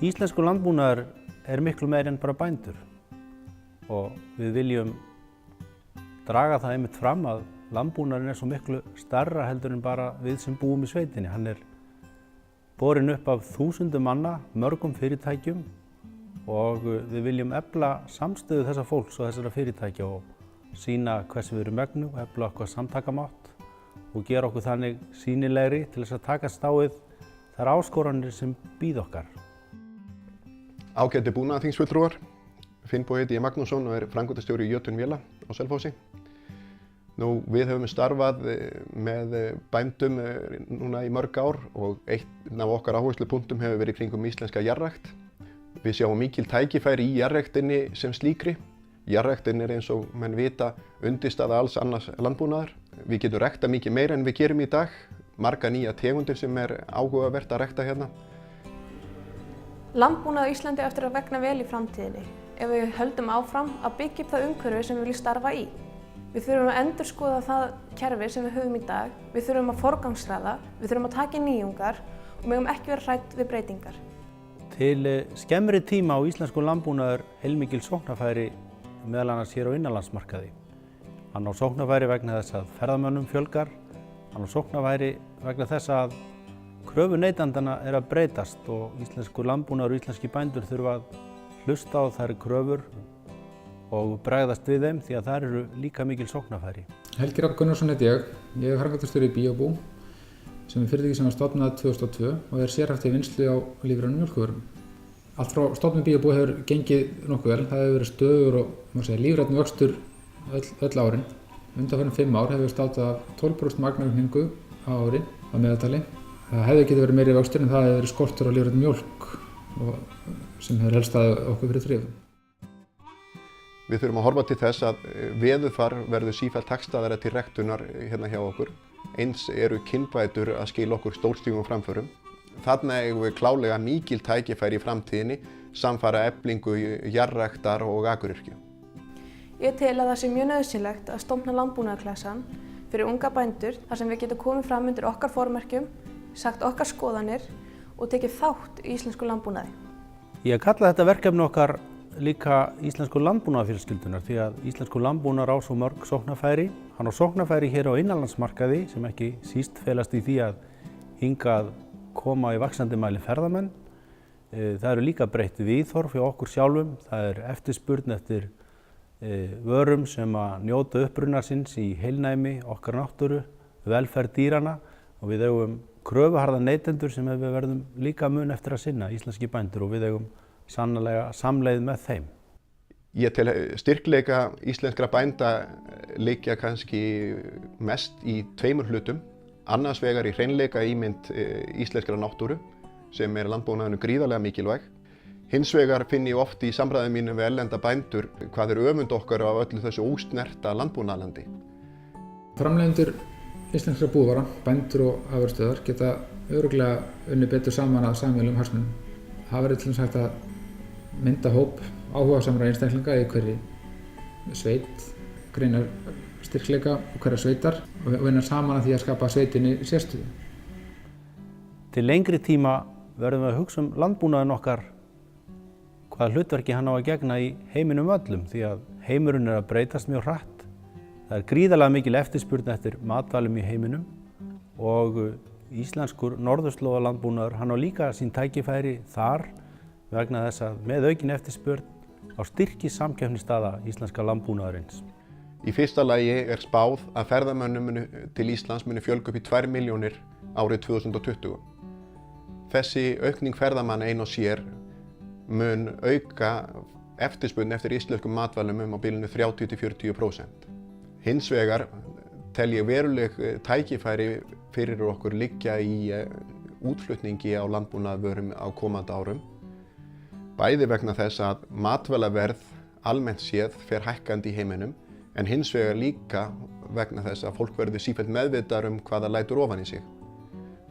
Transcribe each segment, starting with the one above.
Íslenskur landbúnaður miklu meira en bara bændur og við viljum draga það einmitt fram að landbúnaðurinn svo miklu stærra heldur en bara við sem búum í sveitinni. Hann borinn upp af þúsundum manna, mörgum fyrirtækjum og við viljum efla samstöðu þessa fólks og þessara fyrirtækja og sýna hversu við erum megnu, efla okkar samtakamátt og gera okkur þannig sýnilegri til þess að takast á við þær áskoranir sem bíða okkar. Ágæti búnaðarþingsfulltrúar, Finnbogi heiti ég Magnússon og framkvæmdastjóri í Jötun Véla á Selfossi. Við höfum starfað með bændum núna í mörg ár og einn af okkar áherslupunktum hefur verið kringum íslenska jarðrækt. Við sjáum mikil tækifæri í jarðræktinni sem slíkri. Jarðræktin eins og menn vita undirstaða alls annars landbúnaðar. Við getum ræktað mikið meira en við gerum í dag. Margar nýja tegundir sem áhugavert að rækta hérna. Landbúnaður á Íslandi á eftir að vegna vel í framtíðinni ef við höldum áfram að byggja upp það umhverfi sem við viljum starfa í. Við þurfum að endurskoða það kerfi sem við höfum í dag, við þurfum að forgangsraða, við þurfum að taka inn nýjungar og megum ekki vera hrædd við breytingar. Til skemmri tíma á íslenskum landbúnaður heilmikil sóknarfæri meðal annars hér á innanlandsmarkaði. Hann á sóknarfæri vegna þess að ferðamönnum fjölgar, hann á sóknarfæri vegna þess að kröfur neytandana að breytast og íslenskur landbúnaður og íslenski bændur þurfa að hlusta á þær kröfur og bregðast við þeim því að það eru líka mikil sóknarfæri. Helgi Rafn Gunnarsson heiti ég. Ég framkvæmdastjóri í Bíóbú sem fyrirtæki sem var stofnað 2002 og sérhæft í vinnslu á lífrænum mjólkurvörum. Allt frá stofnun Bíóbú hefur gengið nokkuð vel. Það hefur verið stöðugur og lífrænn vöxtur öll árin. Undanfarin 5 ár hefur státað af 12% magnaaukningu á ári að meðaltali. Það hefði getið verið meiri vöxtur en það hefði verið skortur á lífrænni mjólk sem hefur helst staðið okkur fyrir þrifum. Við þurfum að horfa til þess að veðurfar verður sífellt hagstæðara til ræktunar hérna hjá okkur. Eins eru kynbætur að skila okkur stórstígum framförum. Þarna eigum við klálega mikil tækifæri í framtíðinni samfara eflingu jarðræktar og akuryrkju. Ég tel að það sé mjög nauðsynlegt að stofna landbúnaðarklasann fyrir unga bændur þar sem við getum komið fram undir okkar formerkjum, sagt okkar skoðanir og tekið þátt í íslensku landbúnaði. Ég kalla þetta verkefni okkar líka íslensku landbúnaðarfjölskyldunar því að íslensku landbúnaður á svo mörg sóknarfæri. Hann á sóknarfæri hér á innanlandsmarkaði sem ekki síst felast í því að hingað koma í vaxandi mæli ferðamenn. Það eru líka breytt viðhorf hjá okkur sjálfum. Það eftirspurn eftir vörum sem að njóta uppruna síns í heilnæmi, okkar náttúru, velferð dýranna og við eigum kröfuharða neytendur sem við verðum líka mun eftir að sinna, íslenski bændur, og við eigum sannarlega samleið með þeim. Ég tel styrkleika íslenskra bænda liggja kannski mest í 2 hlutum. Annars vegar í hreinleika ímynd íslenskra náttúru sem landbúnaðinum gríðarlega mikilvæg. Hins vegar finn ég oft í samræðum mínum við erlenda bændur hvað öfund okkar af öllu þessu ósnerta landbúnaðarlandi. Framleiðendur íslenskra búvara, bændur og afurðastöðvar geta örugglega unnið betur saman að sameiginlegum hagsmunum. Það verður til þess hægt að mynda hóp áhugasamra einstaklinga í hverri sveit, greina styrkleika og hverja sveitar og vinna saman að því að skapa sveitinni sérstöðu. Til lengri tíma verðum við að hugsa landbúnaðinn okkar, hvaða hlutverki hann á að gegna í heiminum öllum því að heimurinn að breytast mjög hratt. Það gríðarlega mikil eftirspurn eftir matvælum í heiminum og íslenskur norðurslóðalandbúnaður hann á líka sín tækifæri þar vegna þess að með aukin eftirspurn á styrki samkeppnisstaða íslenska landbúnaðarins. Í fyrsta lagi spáð að ferðamönnum til Íslands muni fjölga upp í 2 milljónir árið 2020. Þessi aukning ferðamanna ein og sér mun auka eftirspurn eftir íslenskum matvælum á bilinu 30–40%. Hins vegar tel ég veruleg tækifæri fyrir okkur liggja í útflutningi á landbúnaðarvörum á komandi árum. Bæði vegna þess að matvælaverð almennt séð fer hækkandi í heiminum, en hins vegar líka vegna þess að fólk verður sífellt meðvitaðra hvað það lætur ofan í sig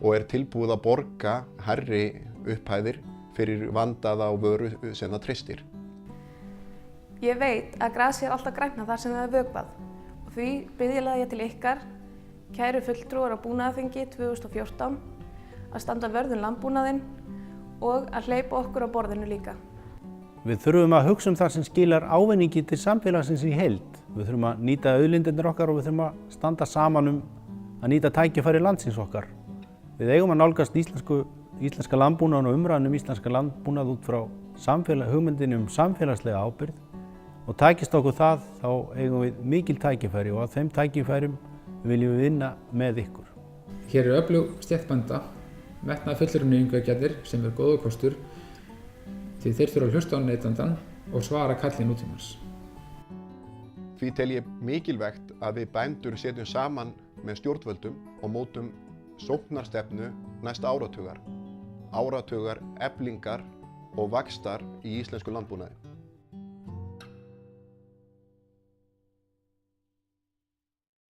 og tilbúið að borga hærri upphæðir fyrir vandaða á vöru sem það treystir. Ég veit að grasið alltaf græna þar sem það vökvað. Því biðla ég til ykkar, kæru fulltrúar á búnaðarþingi 2014, að standa vörð landbúnaðinn og að hleypa okkur á borðinu líka. Við þurfum að hugsa það sem skilar ávinningi til samfélagsins í heild. Við þurfum að nýta auðlindirnar okkar og við þurfum að standa saman að nýta tækifæri landsins okkar. Við eigum að nálgast íslenska landbúnaðinn og umræðan íslenska landbúnað út frá hugmyndinni samfélagslega ábyrgð og takist okkur það, þá eigum við mikil tækifæri og að þeim tækifærum viljum við vinna með ykkur. Hér öflug stétt bænda, metnaðarfullir nýjungagerðir sem góður kostur því þeir þurfa að hlusta á neytandann og svara kalli nútímans. Því tel ég mikilvægt að við bændur setjum saman með stjórnvöldum og mótum sóknarstefnu næsta áratugar eflingar og vaxtar í íslensku landbúnaði.